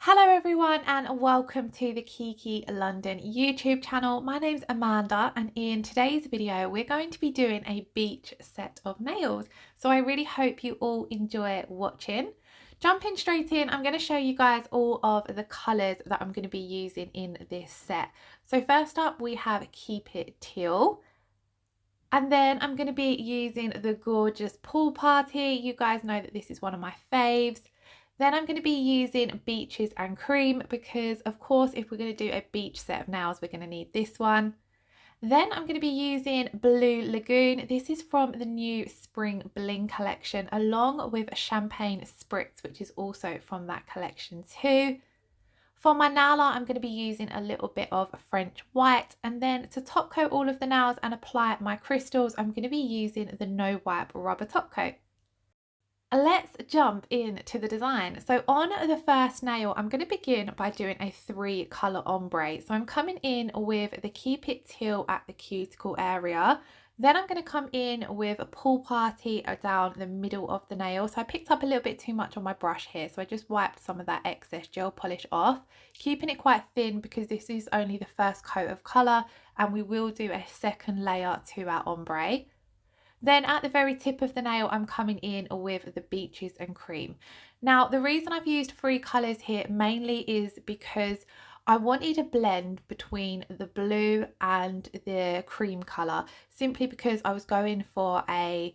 Hello everyone and welcome to the Kiki London YouTube channel. My name's Amanda and in today's video we're going to be doing a beach set of nails. So I really hope you all enjoy watching. Jumping straight in, I'm going to show you guys all of the colours that I'm going to be using in this set. So first up we have Keep It Teal. And then I'm going to be using the gorgeous Pool Party. You guys know that this is one of my faves. Then I'm going to be using Beaches and Cream because, of course, if we're going to do a beach set of nails, we're going to need this one. Then I'm going to be using Blue Lagoon. This is from the new Spring Bling collection, along with Champagne Spritz, which is also from that collection too. For my nail art, I'm going to be using a little bit of French white, and then to top coat all of the nails and apply my crystals, I'm going to be using the No Wipe rubber top coat. Let's jump into the design. So on the first nail, I'm going to begin by doing a 3-colour ombre. So I'm coming in with the Keep It Teal at the cuticle area. Then I'm going to come in with a Pool Party down the middle of the nail. So I picked up a little bit too much on my brush here. So I just wiped some of that excess gel polish off, keeping it quite thin because this is only the first coat of colour and we will do a second layer to our ombre. Then at the very tip of the nail, I'm coming in with the Beaches and Cream. Now, the reason I've used 3 colours here mainly is because I wanted a blend between the blue and the cream colour, simply because I was going for a,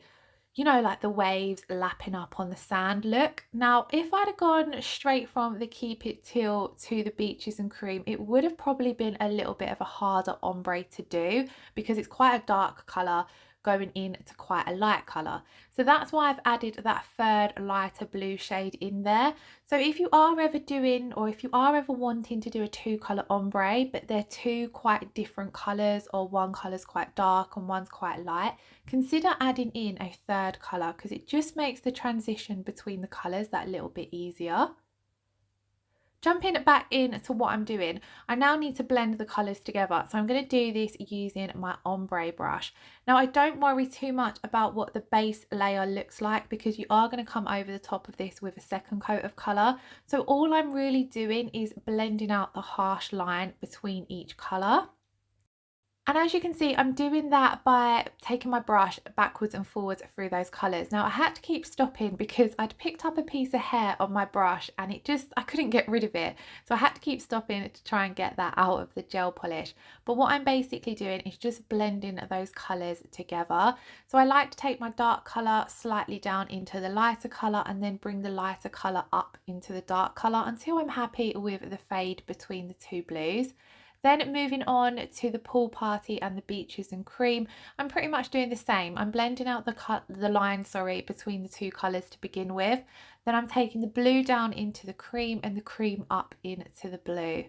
like the waves lapping up on the sand look. Now, if I'd have gone straight from the Keep It Teal to the Beaches and Cream, it would have probably been a little bit of a harder ombre to do because it's quite a dark colour going into quite a light colour. So that's why I've added that third lighter blue shade in there. So if you are ever doing, or if you are ever wanting to do a 2-colour ombre, but they're 2 quite different colours, or one colour's quite dark and one's quite light, consider adding in a 3rd colour because it just makes the transition between the colours that little bit easier. Jumping back into what I'm doing, I now need to blend the colours together. So I'm going to do this using my ombre brush. Now I don't worry too much about what the base layer looks like because you are going to come over the top of this with a 2nd coat of colour. So all I'm really doing is blending out the harsh line between each colour. And as you can see, I'm doing that by taking my brush backwards and forwards through those colours. Now I had to keep stopping because I'd picked up a piece of hair on my brush and I couldn't get rid of it. So I had to keep stopping to try and get that out of the gel polish. But what I'm basically doing is just blending those colours together. So I like to take my dark colour slightly down into the lighter colour and then bring the lighter colour up into the dark colour until I'm happy with the fade between the 2 blues. Then moving on to the Pool Party and the Beaches and Cream, I'm pretty much doing the same. I'm blending out the line between the 2 colours to begin with. Then I'm taking the blue down into the cream and the cream up into the blue.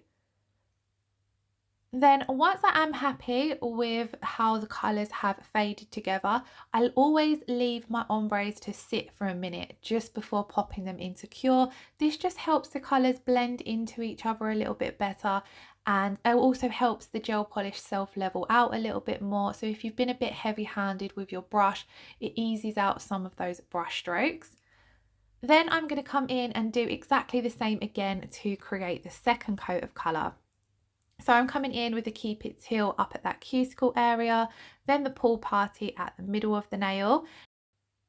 Then once I am happy with how the colours have faded together, I'll always leave my ombres to sit for a minute just before popping them into cure. This just helps the colours blend into each other a little bit better, and it also helps the gel polish self-level out a little bit more. So if you've been a bit heavy-handed with your brush, it eases out some of those brush strokes. Then I'm going to come in and do exactly the same again to create the 2nd coat of colour. So I'm coming in with the Keep It Teal up at that cuticle area, then the Pool Party at the middle of the nail.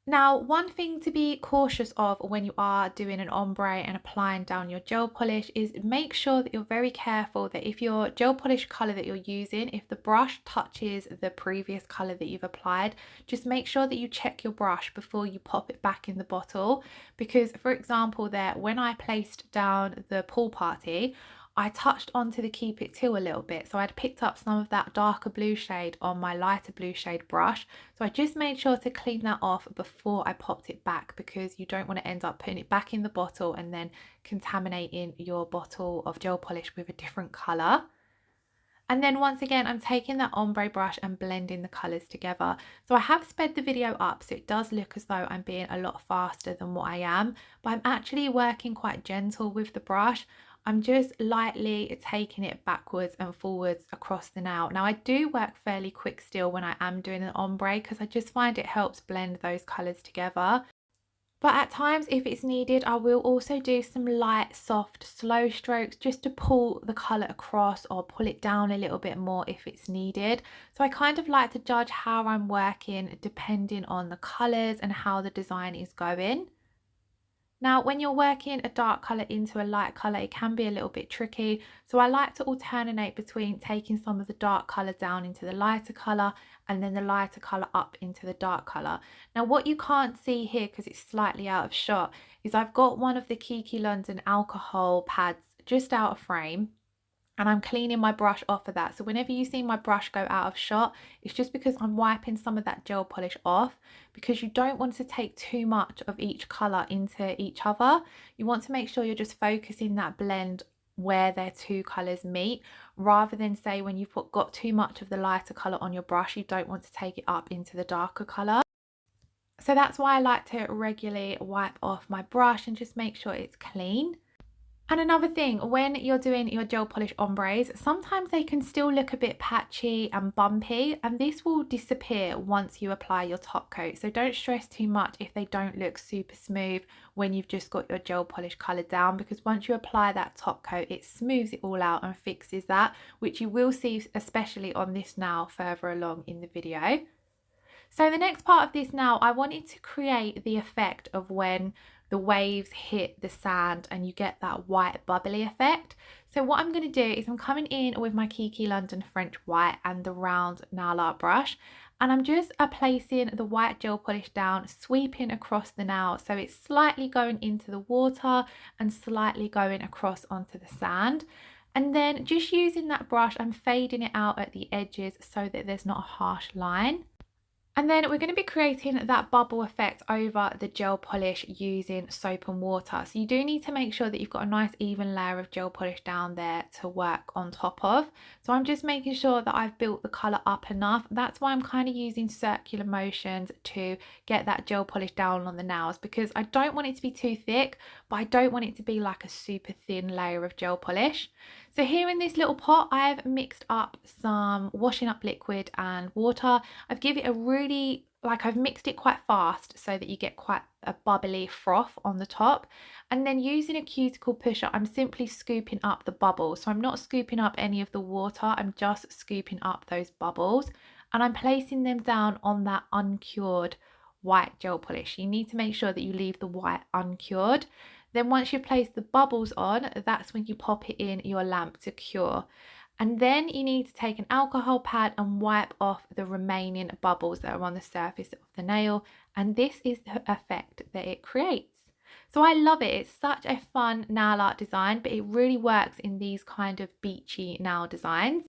Now, one thing to be cautious of when you are doing an ombre and applying down your gel polish is make sure that you're very careful that if your gel polish colour that you're using, if the brush touches the previous colour that you've applied, just make sure that you check your brush before you pop it back in the bottle. Because, for example, there, when I placed down the Pool Party, I touched onto the Keep It Teal a little bit, so I'd picked up some of that darker blue shade on my lighter blue shade brush. So I just made sure to clean that off before I popped it back because you don't want to end up putting it back in the bottle and then contaminating your bottle of gel polish with a different colour. And then once again, I'm taking that ombre brush and blending the colours together. So I have sped the video up so it does look as though I'm being a lot faster than what I am, but I'm actually working quite gentle with the brush. I'm just lightly taking it backwards and forwards across the nail. Now I do work fairly quick still when I am doing an ombre because I just find it helps blend those colours together. But at times, if it's needed, I will also do some light, soft, slow strokes just to pull the colour across or pull it down a little bit more if it's needed. So I kind of like to judge how I'm working depending on the colours and how the design is going. Now, when you're working a dark colour into a light colour, it can be a little bit tricky. So I like to alternate between taking some of the dark colour down into the lighter colour and then the lighter colour up into the dark colour. Now, what you can't see here, because it's slightly out of shot, is I've got one of the Kiki London alcohol pads just out of frame, and I'm cleaning my brush off of that. So whenever you see my brush go out of shot, it's just because I'm wiping some of that gel polish off, because you don't want to take too much of each colour into each other. You want to make sure you're just focusing that blend where their two colours meet, rather than say when you've got too much of the lighter colour on your brush, you don't want to take it up into the darker colour. So that's why I like to regularly wipe off my brush and just make sure it's clean. And another thing, when you're doing your gel polish ombres, sometimes they can still look a bit patchy and bumpy, and this will disappear once you apply your top coat. So don't stress too much if they don't look super smooth when you've just got your gel polish colour down, because once you apply that top coat, it smooths it all out and fixes that, which you will see especially on this nail further along in the video. So the next part of this nail, I wanted to create the effect of when the waves hit the sand and you get that white bubbly effect. So what I'm going to do is I'm coming in with my Kiki London French White and the round nail art brush, and I'm just placing the white gel polish down, sweeping across the nail, so it's slightly going into the water and slightly going across onto the sand. And then just using that brush, I'm fading it out at the edges so that there's not a harsh line. And then we're going to be creating that bubble effect over the gel polish using soap and water. So you do need to make sure that you've got a nice even layer of gel polish down there to work on top of. So I'm just making sure that I've built the colour up enough. That's why I'm kind of using circular motions to get that gel polish down on the nails, because I don't want it to be too thick, but I don't want it to be like a super thin layer of gel polish. So here in this little pot, I've mixed up some washing up liquid and water. I've given it a really, I've mixed it quite fast so that you get quite a bubbly froth on the top. And then using a cuticle pusher, I'm simply scooping up the bubbles. So I'm not scooping up any of the water, I'm just scooping up those bubbles. And I'm placing them down on that uncured white gel polish. You need to make sure that you leave the white uncured. Then once you've placed the bubbles on, that's when you pop it in your lamp to cure. And then you need to take an alcohol pad and wipe off the remaining bubbles that are on the surface of the nail. And this is the effect that it creates. So I love it. It's such a fun nail art design, but it really works in these kind of beachy nail designs.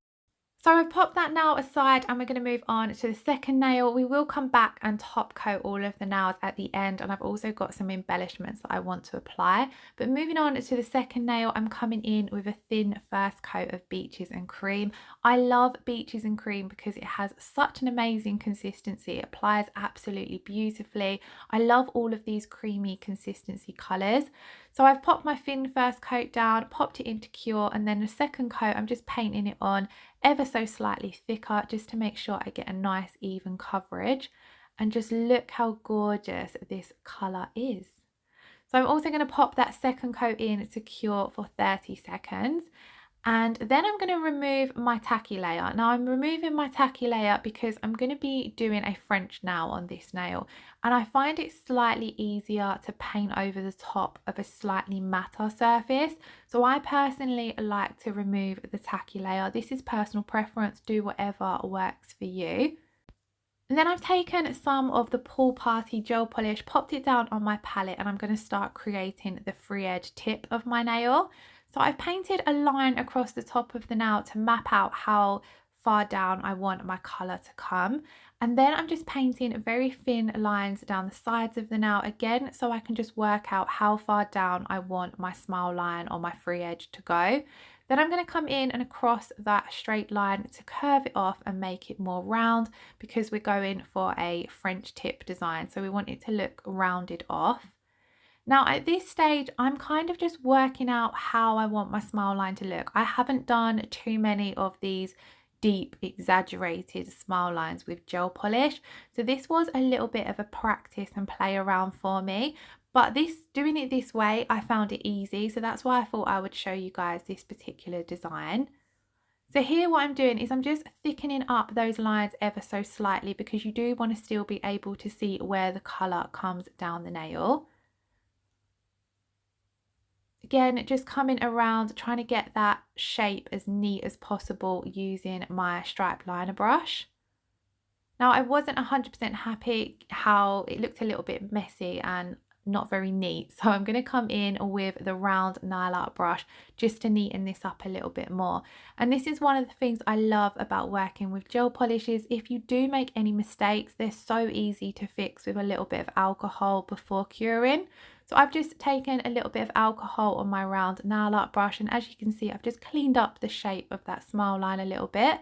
So I've popped that nail aside and we're going to move on to the second nail. We will come back and top coat all of the nails at the end, and I've also got some embellishments that I want to apply. But moving on to the second nail, I'm coming in with a thin first coat of Beaches and Cream. I love Beaches and Cream because it has such an amazing consistency. It applies absolutely beautifully. I love all of these creamy consistency colours. So I've popped my thin first coat down, popped it into cure, and then the second coat I'm just painting it on ever so slightly thicker just to make sure I get a nice even coverage. And just look how gorgeous this colour is. So I'm also going to pop that second coat in to cure for 30 seconds. And then I'm going to remove my tacky layer. Now I'm removing my tacky layer because I'm going to be doing a French nail on this nail. And I find it slightly easier to paint over the top of a slightly matter surface. So I personally like to remove the tacky layer. This is personal preference, do whatever works for you. And then I've taken some of the Pool Party gel polish, popped it down on my palette, and I'm going to start creating the free edge tip of my nail. So I've painted a line across the top of the nail to map out how far down I want my colour to come. And then I'm just painting very thin lines down the sides of the nail again, so I can just work out how far down I want my smile line or my free edge to go. Then I'm going to come in and across that straight line to curve it off and make it more round, because we're going for a French tip design, so we want it to look rounded off. Now at this stage, I'm kind of just working out how I want my smile line to look. I haven't done too many of these deep exaggerated smile lines with gel polish, so this was a little bit of a practice and play around for me. But doing it this way, I found it easy. So that's why I thought I would show you guys this particular design. So here what I'm doing is I'm just thickening up those lines ever so slightly, because you do want to still be able to see where the colour comes down the nail. Again, just coming around, trying to get that shape as neat as possible using my stripe liner brush. Now, I wasn't 100% happy how it looked a little bit messy and not very neat. So I'm going to come in with the round nail art brush just to neaten this up a little bit more. And this is one of the things I love about working with gel polishes. If you do make any mistakes, they're so easy to fix with a little bit of alcohol before curing. So I've just taken a little bit of alcohol on my round nail art brush, and as you can see, I've just cleaned up the shape of that smile line a little bit.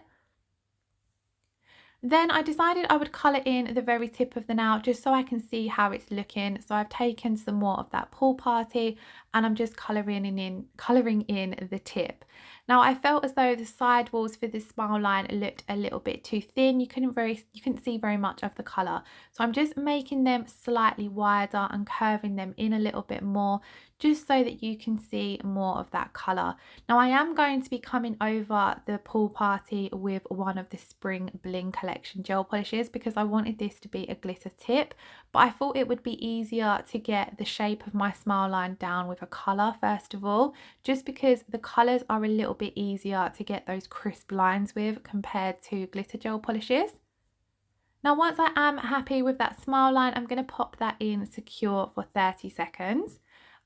Then I decided I would colour in the very tip of the nail just so I can see how it's looking. So I've taken some more of that pool party and I'm just colouring in the tip. Now I felt as though the side walls for this smile line looked a little bit too thin. You couldn't see very much of the colour. So I'm just making them slightly wider and curving them in a little bit more, just so that you can see more of that colour. Now I am going to be coming over the pool party with one of the Spring Bling collection gel polishes, because I wanted this to be a glitter tip, but I thought it would be easier to get the shape of my smile line down with a colour first of all, just because the colours are a little bit easier to get those crisp lines with compared to glitter gel polishes. Now once I am happy with that smile line, I'm going to pop that in secure for 30 seconds.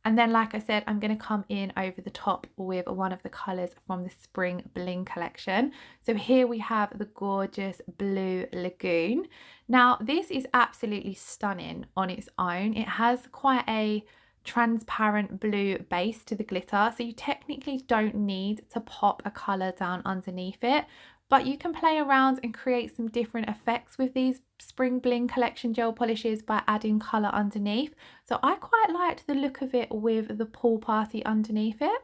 And then, like I said, I'm going to come in over the top with one of the colours from the Spring Bling collection. So here we have the gorgeous blue Lagoon. Now this is absolutely stunning on its own. It has quite a transparent blue base to the glitter, so you technically don't need to pop a colour down underneath it, but you can play around and create some different effects with these Spring Bling collection gel polishes by adding colour underneath. So I quite liked the look of it with the pool party underneath it.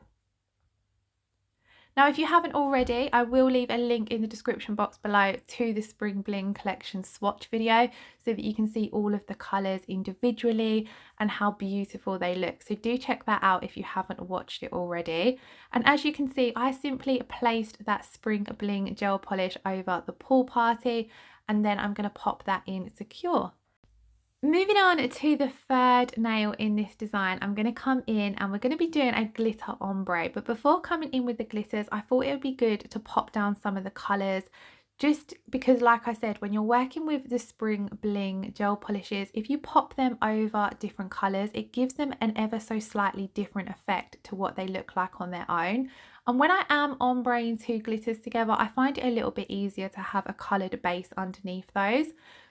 Now, if you haven't already, I will leave a link in the description box below to the Spring Bling collection swatch video so that you can see all of the colours individually and how beautiful they look. So do check that out if you haven't watched it already. And as you can see, I simply placed that Spring Bling gel polish over the pool party, and then I'm going to pop that in secure. Moving on to the third nail in this design, I'm going to come in and we're going to be doing a glitter ombre. But before coming in with the glitters, I thought it would be good to pop down some of the colours, just because, like I said, when you're working with the Spring Bling gel polishes, if you pop them over different colours, it gives them an ever so slightly different effect to what they look like on their own. And when I am ombreing two glitters together, I find it a little bit easier to have a coloured base underneath those.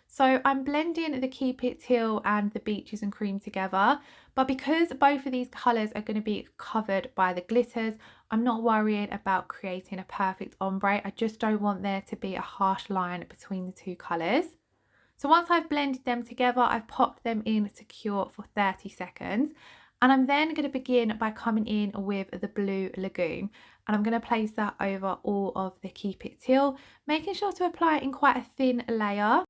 So I'm blending the Keep It Teal and the Beaches and Cream together, but because both of these colours are going to be covered by the glitters, I'm not worrying about creating a perfect ombre. I just don't want there to be a harsh line between the two colours. So once I've blended them together, I've popped them in secure for 30 seconds. And I'm then going to begin by coming in with the blue Lagoon, and I'm going to place that over all of the Keep It Teal, making sure to apply it in quite a thin layer.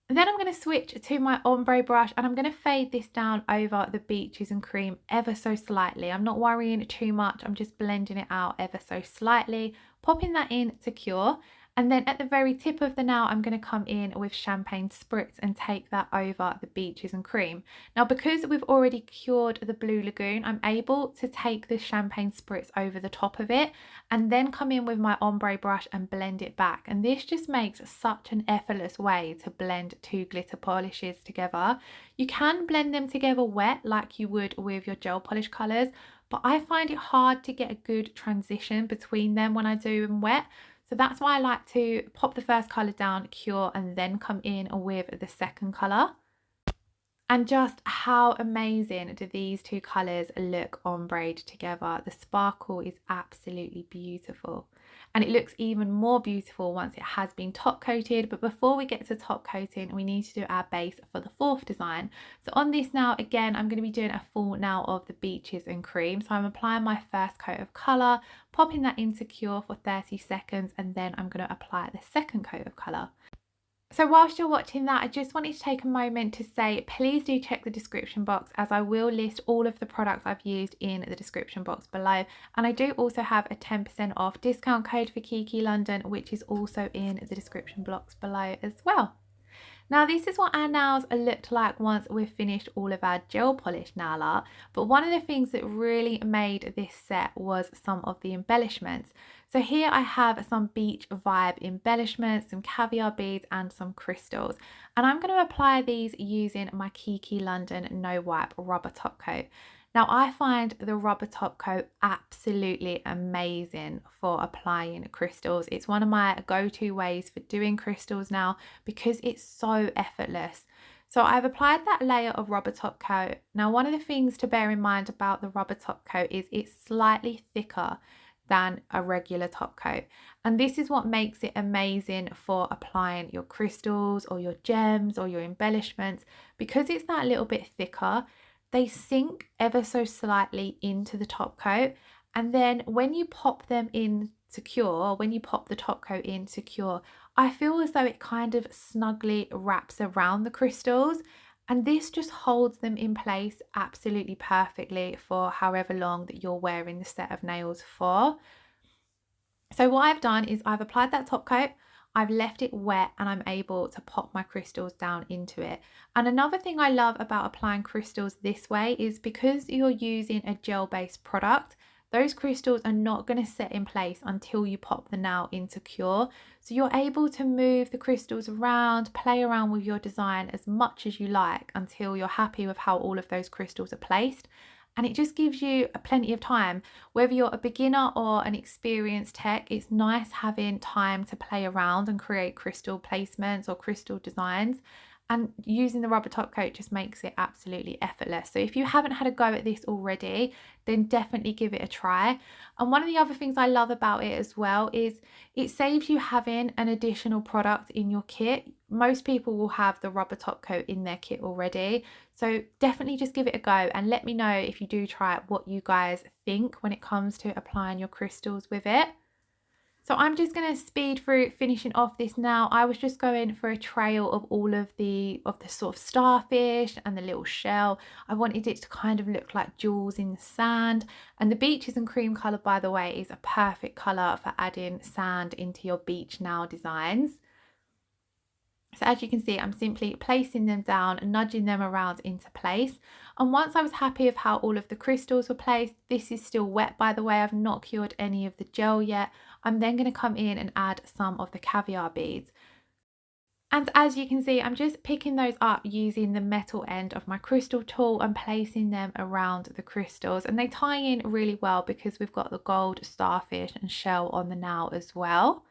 And then I'm going to switch to my ombre brush and I'm going to fade this down over the Beaches and Cream ever so slightly. I'm not worrying too much, I'm just blending it out ever so slightly, popping that in secure. And then at the very tip of the nail, I'm going to come in with Champagne Spritz and take that over the Beaches and Cream. Now, because we've already cured the Blue Lagoon, I'm able to take the Champagne Spritz over the top of it and then come in with my ombre brush and blend it back. And this just makes such an effortless way to blend two glitter polishes together. You can blend them together wet like you would with your gel polish colours, but I find it hard to get a good transition between them when I do them wet. So that's why I like to pop the first colour down, cure, and then come in with the second colour. And just how amazing do these two colours look ombreed together. The sparkle is absolutely beautiful. And it looks even more beautiful once it has been top coated. But before we get to top coating, we need to do our base for the fourth design. So on this now, again, I'm going to be doing a full now of the Beaches and Cream. So I'm applying my first coat of colour, popping that in secure for 30 seconds, and then I'm going to apply the second coat of colour. So whilst you're watching that, I just wanted to take a moment to say, please do check the description box, as I will list all of the products I've used in the description box below. And I do also have a 10% off discount code for Kiki London, which is also in the description box below as well. Now this is what our nails looked like once we've finished all of our gel polish nail art, but one of the things that really made this set was some of the embellishments. So here I have some beach vibe embellishments, some caviar beads and some crystals, and I'm going to apply these using my Kiki London No Wipe rubber top coat. Now I find the rubber top coat absolutely amazing for applying crystals. It's one of my go-to ways for doing crystals now because it's so effortless. So I've applied that layer of rubber top coat. Now one of the things to bear in mind about the rubber top coat is it's slightly thicker than a regular top coat, and this is what makes it amazing for applying your crystals or your gems or your embellishments. Because it's that little bit thicker, they sink ever so slightly into the top coat, and then when you pop them in to cure, when you pop the top coat in to cure, I feel as though it kind of snugly wraps around the crystals, and this just holds them in place absolutely perfectly for however long that you're wearing the set of nails for. So what I've done is I've applied that top coat, I've left it wet, and I'm able to pop my crystals down into it. And another thing I love about applying crystals this way is because you're using a gel-based product, those crystals are not going to set in place until you pop the nail into cure. So you're able to move the crystals around, play around with your design as much as you like until you're happy with how all of those crystals are placed. And it just gives you plenty of time. Whether you're a beginner or an experienced tech, it's nice having time to play around and create crystal placements or crystal designs. And using the rubber top coat just makes it absolutely effortless. So if you haven't had a go at this already, then definitely give it a try. And one of the other things I love about it as well is it saves you having an additional product in your kit. Most people will have the rubber top coat in their kit already. So definitely just give it a go and let me know if you do try it, what you guys think when it comes to applying your crystals with it. So I'm just going to speed through finishing off this now. I was just going for a trail of all of the sort of starfish and the little shell. I wanted it to kind of look like jewels in the sand. And the beaches and cream colour, by the way, is a perfect colour for adding sand into your beach nail designs. So as you can see, I'm simply placing them down and nudging them around into place. And once I was happy with how all of the crystals were placed, this is still wet, by the way, I've not cured any of the gel yet. I'm then going to come in and add some of the caviar beads. And as you can see, I'm just picking those up using the metal end of my crystal tool and placing them around the crystals. And they tie in really well because we've got the gold starfish and shell on the nail as well.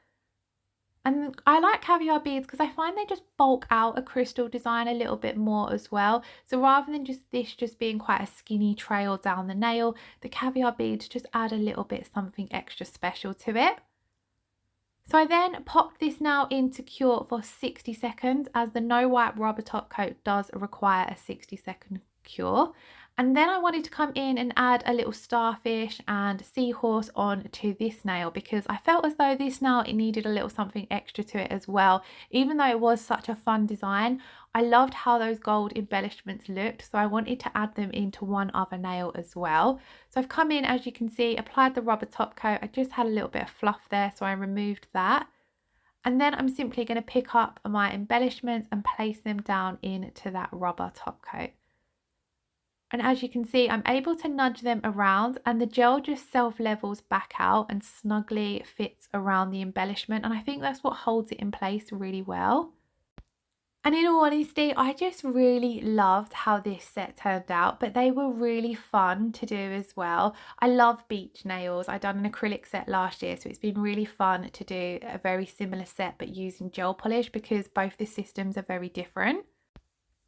And I like caviar beads because I find they just bulk out a crystal design a little bit more as well. So rather than just being quite a skinny trail down the nail, the caviar beads just add a little bit something extra special to it. So I then popped this now into cure for 60 seconds, as the no wipe rubber top coat does require a 60-second cure. And then I wanted to come in and add a little starfish and seahorse on to this nail because I felt as though this nail, it needed a little something extra to it as well. Even though it was such a fun design, I loved how those gold embellishments looked, so I wanted to add them into one other nail as well. So I've come in, as you can see, applied the rubber top coat. I just had a little bit of fluff there, so I removed that. And then I'm simply going to pick up my embellishments and place them down into that rubber top coat. And as you can see, I'm able to nudge them around and the gel just self-levels back out and snugly fits around the embellishment. And I think that's what holds it in place really well. And in all honesty, I just really loved how this set turned out, but they were really fun to do as well. I love beach nails. I done an acrylic set last year, so it's been really fun to do a very similar set but using gel polish because both the systems are very different.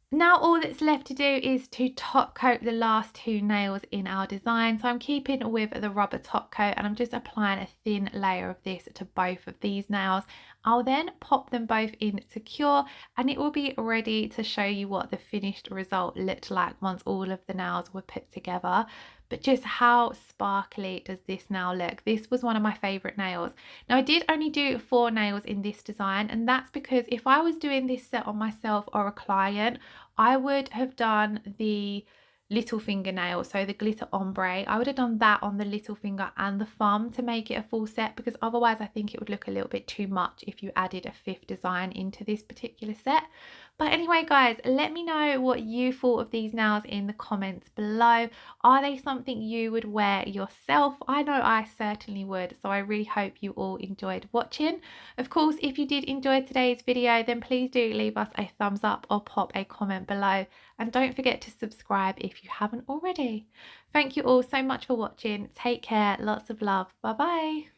Now all that's left to do is to top coat the last two nails in our design. So I'm keeping with the rubber top coat and I'm just applying a thin layer of this to both of these nails. I'll then pop them both in to cure, and it will be ready to show you what the finished result looked like once all of the nails were put together. But just how sparkly does this now look? This was one of my favorite nails. Now I did only do 4 nails in this design, and that's because if I was doing this set on myself or a client, I would have done the little fingernail, so the glitter ombre. I would have done that on the little finger and the thumb to make it a full set, because otherwise I think it would look a little bit too much if you added a 5th design into this particular set. But anyway guys, let me know what you thought of these nails in the comments below. Are they something you would wear yourself? I know I certainly would, so I really hope you all enjoyed watching. Of course, if you did enjoy today's video, then please do leave us a thumbs up or pop a comment below, and don't forget to subscribe if you haven't already. Thank you all so much for watching. Take care, lots of love, bye bye.